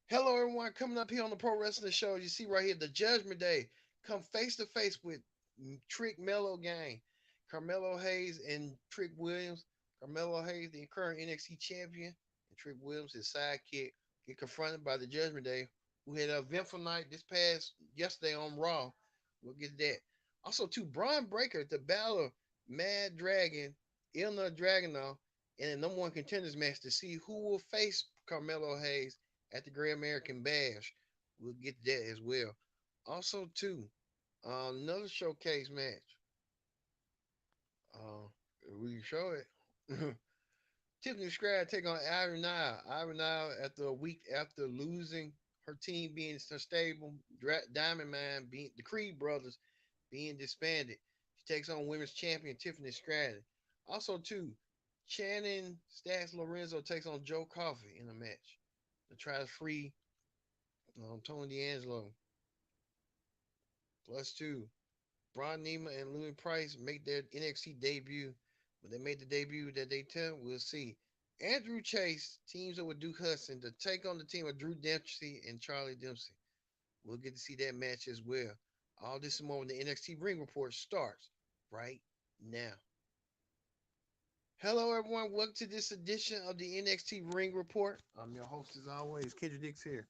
Hello, everyone. Coming up here on the Pro Wrestling Show, you see right here the Judgment Day. Come face to face with Trick Mello Gang, Carmelo Hayes and Trick Williams. Carmelo Hayes, the current NXT champion, and Trick Williams, his sidekick, get confronted by the Judgment Day, who had an eventful night this past yesterday on Raw. We'll get that. Also, too, Braun Breaker, the battle of Mad Dragon, Ilna Dragunov, in a number one contenders match to see who will face Carmelo Hayes at the Great American Bash. We'll get that as well. Also, too, another showcase match. Uh, we can show it. Tiffany Stratton take on Iron Nile. Iron Nile, after a week after losing her team being so stable, Diamond Mine being the Creed brothers being disbanded. She takes on women's champion Tiffany Stratton. Also, too, Shannon Stacks Lorenzo takes on Joe Coffey in a match to try to free Tony D'Angelo. Plus two, Braun Nima and Louis Price make their NXT debut. When they made the debut that they tell, we'll see. Andrew Chase teams up with Duke Hudson to take on the team of Drew Dempsey and Charlie Dempsey. We'll get to see that match as well. All this and more when the NXT Ring Report starts right now. Hello, everyone. Welcome to this edition of the NXT Ring Report. I'm your host, as always, Kendra Dix here.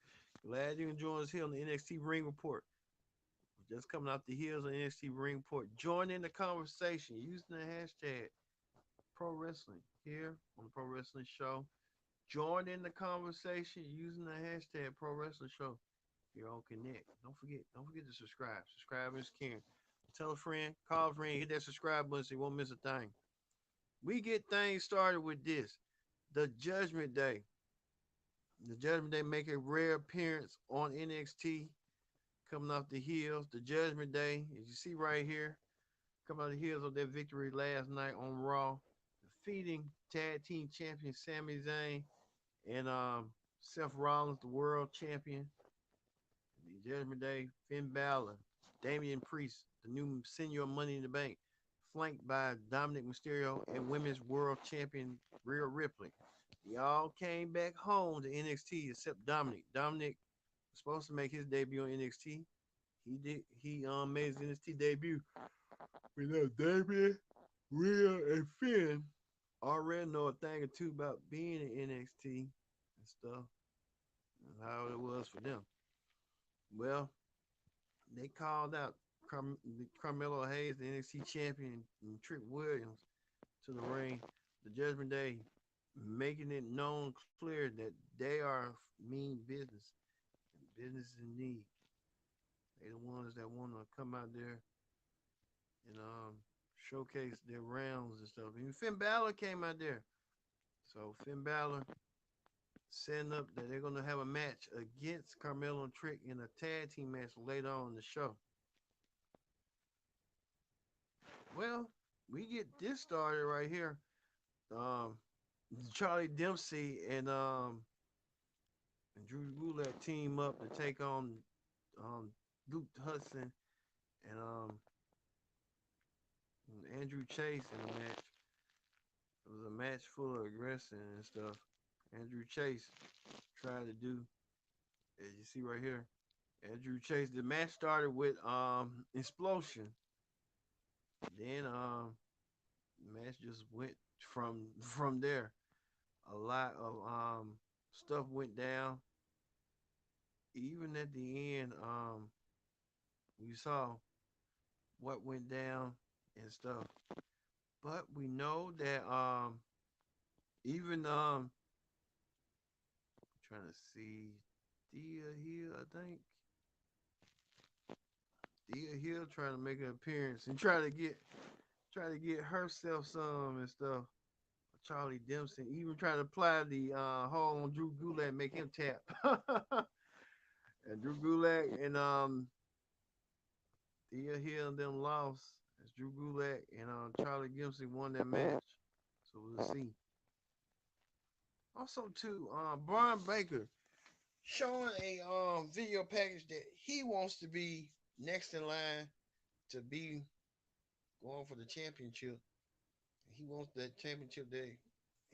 Glad you can join us here on the NXT Ring Report. Just coming off the heels of NXT Ring Report. Join in the conversation using the hashtag Pro Wrestling here on the Pro Wrestling Show. Join in the conversation using the hashtag Pro Wrestling Show here on Connect. Don't forget to subscribe. Subscribe is caring. Tell a friend, call a friend, hit that subscribe button so you won't miss a thing. We get things started with this. The Judgment Day. The Judgment Day make a rare appearance on NXT coming off the heels. The Judgment Day, as you see right here, coming off the heels of their victory last night on Raw, defeating tag team champion Sami Zayn and Seth Rollins, the world champion. The Judgment Day, Finn Balor, Damian Priest, the new senior Money in the Bank, flanked by Dominic Mysterio and Women's World Champion Rhea Ripley. They all came back home to NXT except Dominic. Dominic was supposed to make his debut on NXT. He did. He made his NXT debut. We know Damian, Rhea, and Finn already know a thing or two about being in NXT and stuff and how it was for them. Well, they called out Carmelo Hayes, the NXT champion, and Trick Williams to the ring. The Judgment Day, making it known clear that they are mean business and business in need. They the ones that want to come out there and showcase their rounds and stuff. Even Finn Balor came out there. So Finn Balor setting up that they're gonna have a match against Carmelo and Trick in a tag team match later on in the show. Well, we get this started right here. Um, Charlie Dempsey and Drew Gulak team up to take on Duke Hudson and Andrew Chase in a match. It was a match full of aggression and stuff. Andrew Chase tried to do, as you see right here. Andrew Chase. The match started with explosion. Then the match just went from there. A lot of stuff went down. Even at the end, we saw what went down and stuff. But we know that even trying to see Thea Hill, I think. Thea Hill trying to make an appearance and try to get herself some and stuff. Charlie Dempsey even trying to apply the hold on Drew Gulak, make him tap. And Drew Gulak and Thea Hill and them lost as Drew Gulak and Charlie Dempsey won that match. So we'll see. Also, too, Brian Baker showing a video package that he wants to be next in line to be going for the championship. He wants that championship that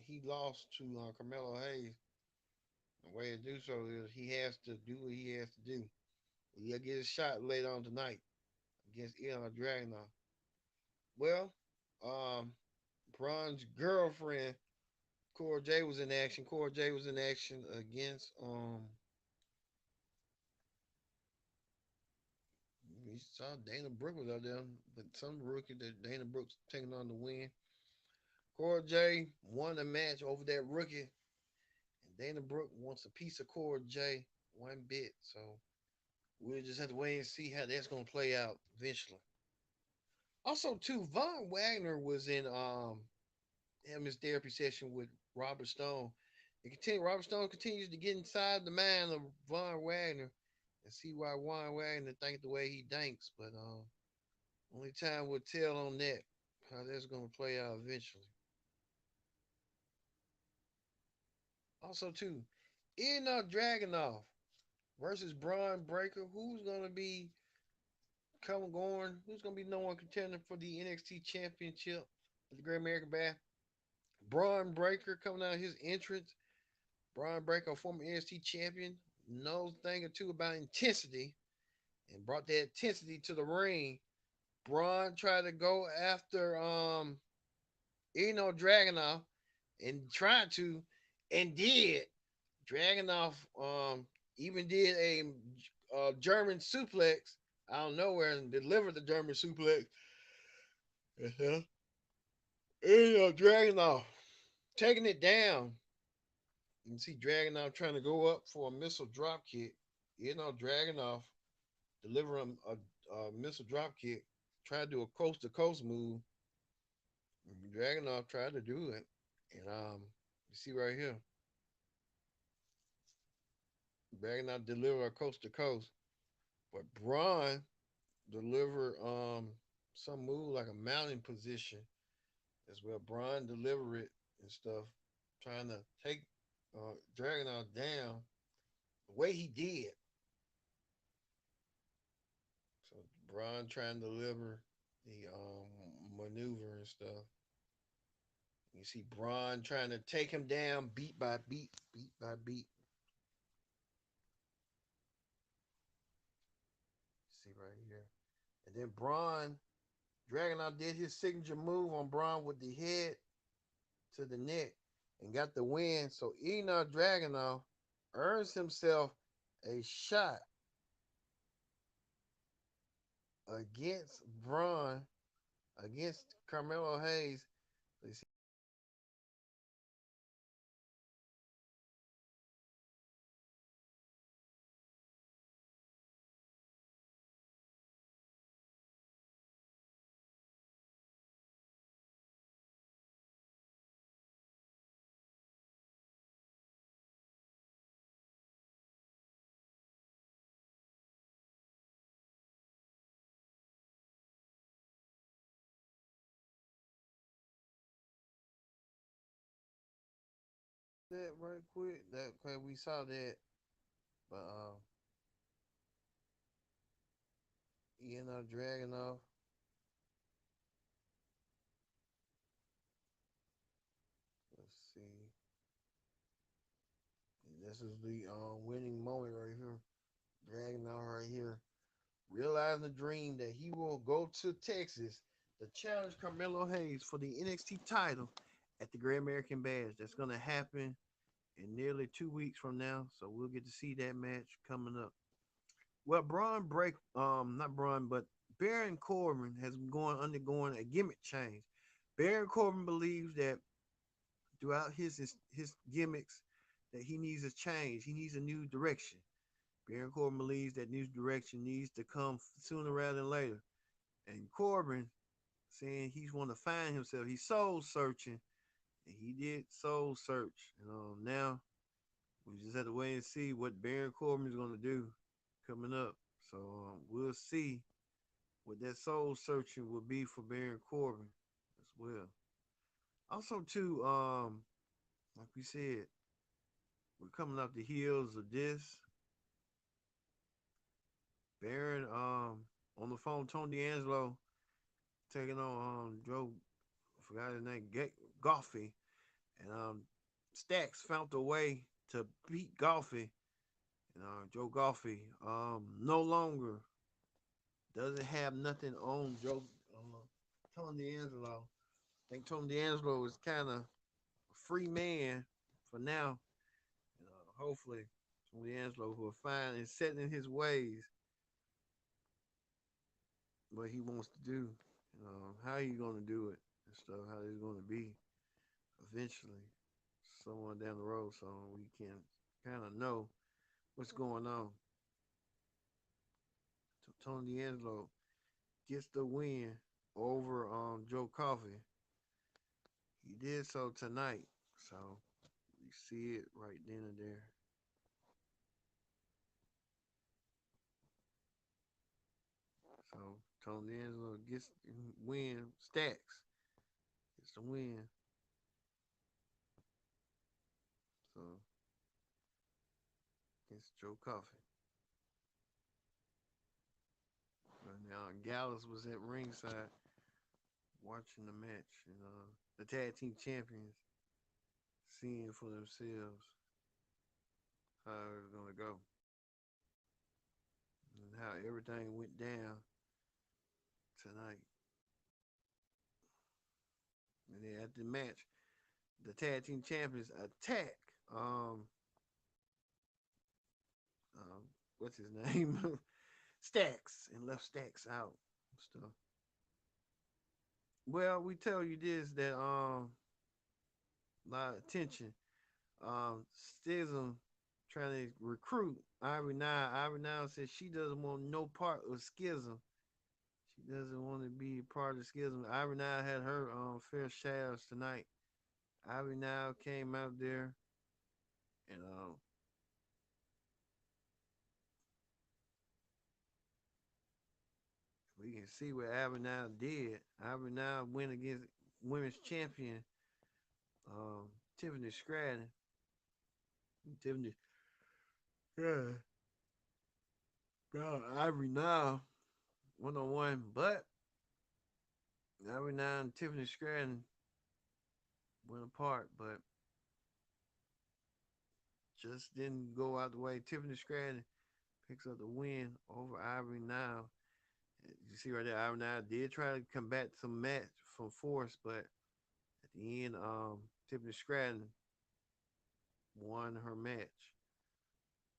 he lost to Carmelo Hayes. The way to do so is he has to do what he has to do. He'll get a shot later on tonight against Ilya Dragunov. Well, um, Braun's girlfriend, Cora J, was in action. Cora J was in action against we saw Dana Brooke was out there, but some rookie that Dana Brooks taking on the win. Cora J won the match over that rookie, and Dana Brooke wants a piece of Cora J one bit. So we'll just have to wait and see how that's gonna play out eventually. Also, too, Von Wagner was in having his therapy session with Robert Stone. Robert Stone continues to get inside the mind of Von Wagner and see why Von Wagner think the way he thinks. But only time will tell on that, how that's gonna play out eventually. Also, too, Enoch Dragunov versus Braun Breaker. Who's gonna be coming going? Who's gonna be number one contender for the NXT Championship at the Great American Bash? Braun Breaker coming out his entrance. Braun Breaker, former NXT champion, knows a thing or two about intensity and brought that intensity to the ring. Braun tried to go after Dragunov and tried to and did. Dragunov even did a German suplex out of nowhere and delivered the German suplex. Uh-huh. Dragunov taking it down. You can see Dragunov trying to go up for a missile drop kick. Dragunov delivering a missile drop kick. Tried to do a coast to coast move. Dragunov tried to do it. And you see right here, Dragunov delivered a coast to coast. But Braun delivered some move like a mounting position as well. Braun delivered it and stuff, trying to take Dragunov down the way he did. So Braun trying to deliver the maneuver and stuff. You see Braun trying to take him down beat by beat, beat by beat. See right here. And then Braun, Dragunov did his signature move on Braun with the head to the neck and got the win. So Enoch Dragunov earns himself a shot against Braun, against Carmelo Hayes. Let's see that right quick. That okay, we saw that, but Enoch Dragunov. Let's see. This is the winning moment right here. Dragunov right here, realizing the dream that he will go to Texas to challenge Carmelo Hayes for the NXT title at the Great American Bash. That's going to happen in nearly 2 weeks from now. So we'll get to see that match coming up. Well, not Braun, but Baron Corbin has been undergoing a gimmick change. Baron Corbin believes that throughout his gimmicks that he needs a change. He needs a new direction. Baron Corbin believes that new direction needs to come sooner rather than later. And Corbin saying he's want to find himself. He's soul searching, and he did soul search. Now we just have to wait and see what Baron Corbin is going to do coming up. So we'll see what that soul searching will be for Baron Corbin as well. Also, too, like we said, we're coming off the heels of this. Baron on the phone, Tony D'Angelo taking on Joe, I forgot his name, Goffey, and Stacks found a way to beat Golfy. Joe Golfy no longer doesn't have nothing on Joe Tony D'Angelo. I think Tony D'Angelo is kind of a free man for now. Hopefully, Tony D'Angelo will find and set in his ways what he wants to do. How he gonna do it and stuff. How it's gonna be eventually, someone down the road, so we can kind of know what's going on. Tony D'Angelo gets the win over Joe Coffey. He did so tonight. So you see it right then and there. So Tony D'Angelo gets win stacks. Gets the win. So against Joe Coffey. Now Gallus was at ringside watching the match, and the tag team champions seeing for themselves how it was gonna go and how everything went down tonight. And then at the match, the tag team champions attack. Um, what's his name? Stacks, and left Stacks out and stuff. Well, we tell you this that a lot of attention. Stism trying to recruit Ivory Nile. Ivory Nile says she doesn't want no part of Schism. She doesn't want to be a part of Schism. Ivory Nile had her fair shares tonight. Ivory Nile came out there and we can see what Ivory Nile did. Ivory Nile went against women's champion um, Tiffany Stratton. Tiffany, yeah, Ivory Nile 1-on-1, but Ivory Nile and Tiffany Stratton went apart, but just didn't go out the way. Tiffany Stratton picks up the win over Ivory Nile. You see right there, Ivory Nile did try to combat some match from force, but at the end, Tiffany Stratton won her match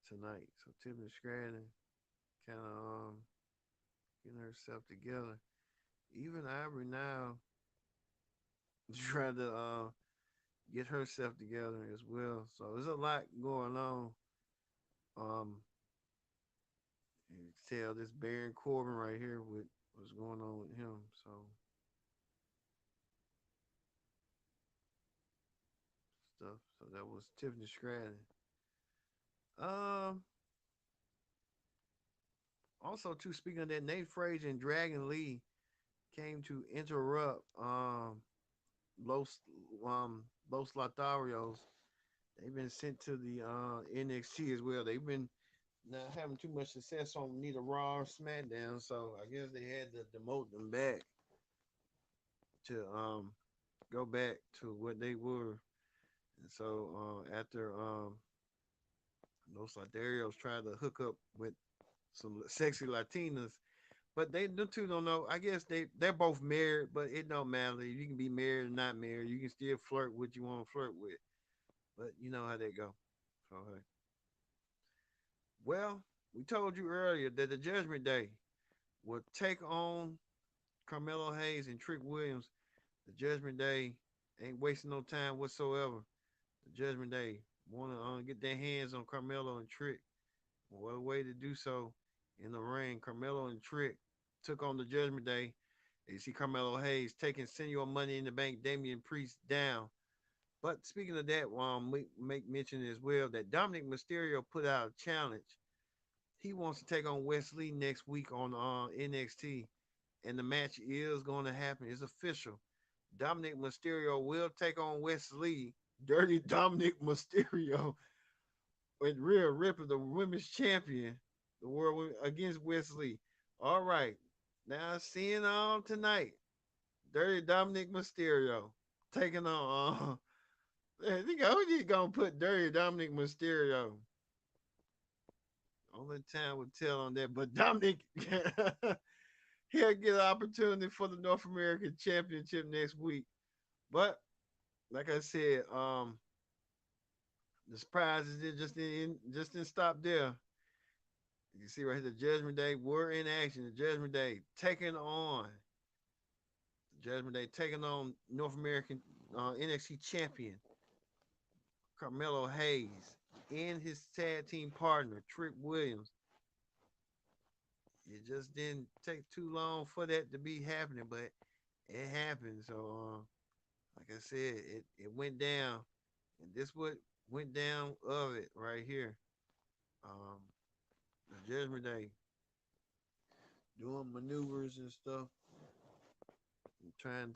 tonight. So Tiffany Stratton kind of getting herself together. Even Ivory Nile tried to get herself together as well. So there's a lot going on. Um, you can tell this Baron Corbin right here with what's going on with him. So stuff. So that was Tiffany Stratton. Um, Also too speaking of that, Nate Frazier and Dragon Lee came to interrupt Los Los Lotharios. They've been sent to the NXT as well. They've been not having too much success on neither Raw or SmackDown, so I guess they had to demote them back to go back to what they were. And so after Los Lotharios tried to hook up with some sexy Latinas, but the two don't know. I guess they're both married, but it don't matter. You can be married or not married. You can still flirt with what you want to flirt with. But you know how they go. So hey. Well, we told you earlier that the Judgment Day will take on Carmelo Hayes and Trick Williams. The Judgment Day ain't wasting no time whatsoever. The Judgment Day want to get their hands on Carmelo and Trick. What a way to do so in the ring. Carmelo and Trick took on the Judgment Day. You see Carmelo Hayes taking Senior Money in the Bank, Damian Priest down. But speaking of that, make mention as well that Dominic Mysterio put out a challenge. He wants to take on Wesley next week on NXT, and the match is going to happen. It's official. Dominic Mysterio will take on Wesley, Dirty Dominic Mysterio, with Rhea Ripley, the women's champion, the world against Wesley. All right, now seeing on tonight, Dirty Dominic Mysterio taking on I think I was gonna put Dirty Dominic Mysterio. Only time will tell on that, but Dominic he'll get an opportunity for the North American Championship next week. But like I said, the surprises just didn't stop there. You see right here, the Judgment Day were in action. The Judgment Day taking on North American NXT champion Carmelo Hayes and his tag team partner Trick Williams. It just didn't take too long for that to be happening, but it happened. So, like I said, it went down, and this what went down of it right here. Um, the Judgment Day doing maneuvers and stuff, and trying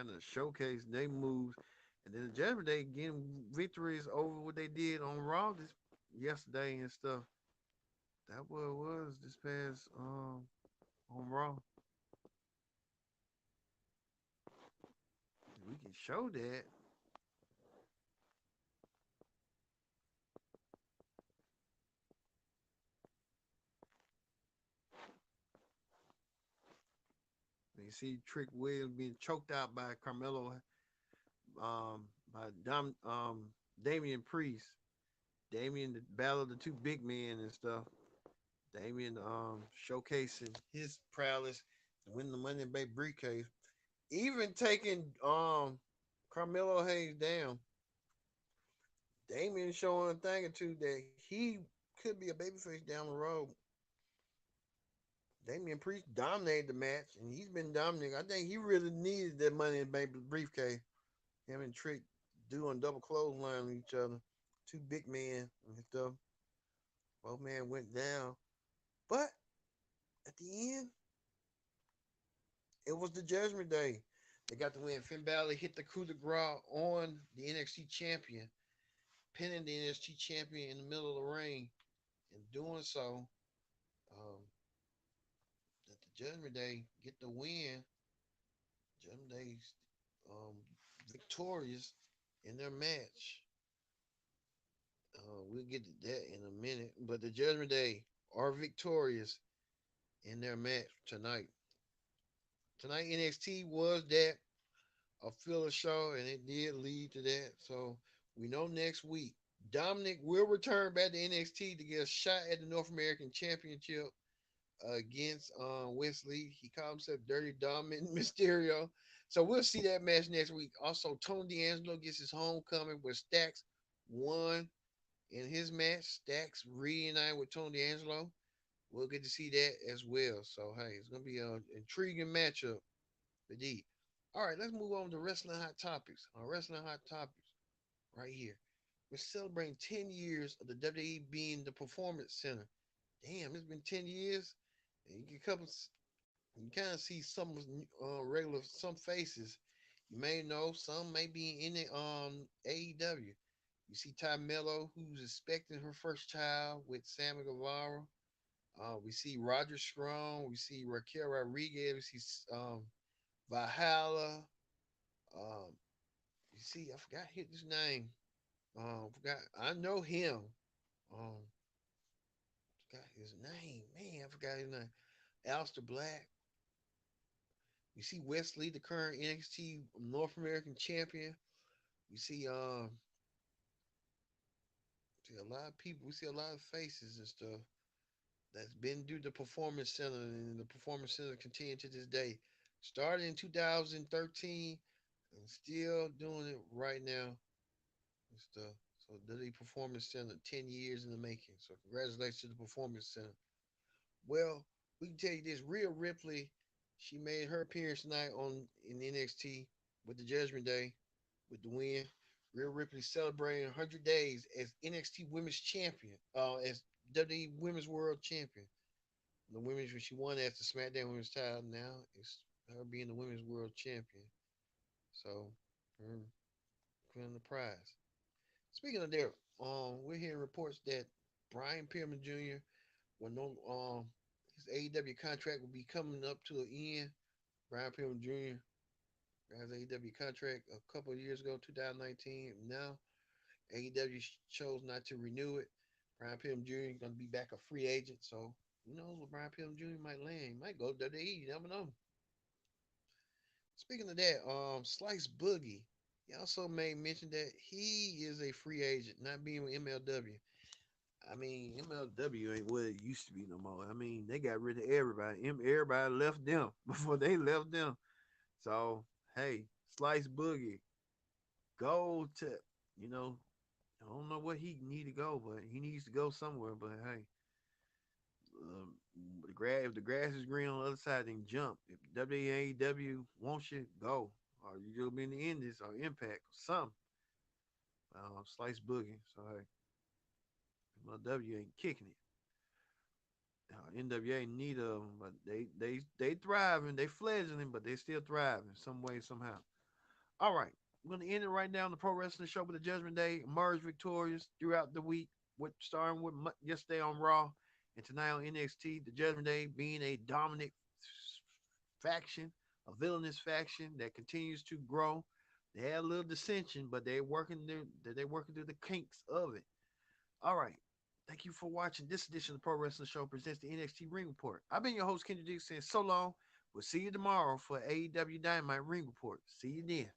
to showcase their moves, and then the Judgment Day getting victories over what they did on Raw this yesterday and stuff. That what it was this past on Raw. We can show that. You see Trick Williams being choked out by Carmelo, by Damian Priest. Damian, the battle of the two big men and stuff. Damian showcasing his prowess to win the Money in the Bank briefcase. Even taking Carmelo Hayes down. Damian showing a thing or two that he could be a babyface down the road. Damian Priest dominated the match, and he's been dominating. I think he really needed that Money in the Bank briefcase. Him and Trick doing double clothesline on each other. Two big men and stuff. Both men went down. But at the end, it was the Judgment Day. They got the win. Finn Balor hit the coup de grace on the NXT champion, pinning the NXT champion in the middle of the ring. In doing so, um, that the Judgment Day get the win. Judgment Day's um, victorious in their match. We'll get to that in a minute. But the Judgment Day are victorious in their match tonight. Tonight NXT was that a filler show, and it did lead to that. So we know next week Dominic will return back to NXT to get a shot at the North American Championship against Wesley. He called himself Dirty Dominic Mysterio. So we'll see that match next week. Also, Tony D'Angelo gets his homecoming with Stacks won in his match. Stacks reunited with Tony D'Angelo. We'll get to see that as well. So hey, it's gonna be an intriguing matchup indeed. All right, let's move on to wrestling hot topics. Wrestling hot topics right here. We're celebrating 10 years of the WWE being the performance center. Damn, it's been 10 years. And you kind of see some regular, some faces. You may know some may be in the AEW. You see Ty Mello, who's expecting her first child with Sammy Guevara. We see Roger Strong. We see Raquel Rodriguez. We see Valhalla. Um, you see, I forgot his name. Forgot. I know him. Um, forgot his name. Man, I forgot his name. Aleister Black. We see Wesley, the current NXT North American champion. We see a lot of people. We see a lot of faces and stuff that's been through the Performance Center, and the Performance Center continued to this day. Started in 2013 and still doing it right now and stuff. So the Performance Center, 10 years in the making. So congratulations to the Performance Center. Well, we can tell you this: Rhea Ripley, she made her appearance tonight on in NXT with the Judgment Day with the win. Rhea Ripley celebrating 100 days as NXT Women's Champion, as WWE Women's World Champion. The women's when she won as the SmackDown Women's title, now it's her being the Women's World Champion. So, her winning the prize. Speaking of that, we're hearing reports that Brian Pillman Jr. will no his AEW contract will be coming up to an end. Brian Pillman Jr. Has AEW contract a couple of years ago, 2019. Now AEW chose not to renew it. Brian Pillman Jr. is going to be back a free agent, so who knows what Brian Pillman Jr. might land. He might go to WWE. You never know. Speaking of that, Slice Boogie, he also made mention that he is a free agent, not being with MLW. I mean, MLW ain't what it used to be no more. I mean, they got rid of everybody. Everybody left them before they left them. So, hey, Slice Boogie, go to, you know, I don't know where he need to go, but he needs to go somewhere. But hey, um, if the grass is green on the other side, then jump. If WAW wants you, go. Or you'll be in the Indies or Impact or something. Slice Boogie. So hey, MLW ain't kicking it. NWA in need of them, but they thriving, they fledgling, but they still thriving some way somehow. All right, we're gonna end it right now on the Pro Wrestling Show with the Judgment Day emerged victorious throughout the week, with starting with yesterday on Raw and tonight on NXT. The Judgment Day being a dominant faction, a villainous faction that continues to grow. They had a little dissension, but they're working through the kinks of it. All right. Thank you for watching this edition of the Pro Wrestling Show presents the NXT Ring Report. I've been your host, Kendrick Dixon, saying so long. We'll see you tomorrow for AEW Dynamite Ring Report. See you then.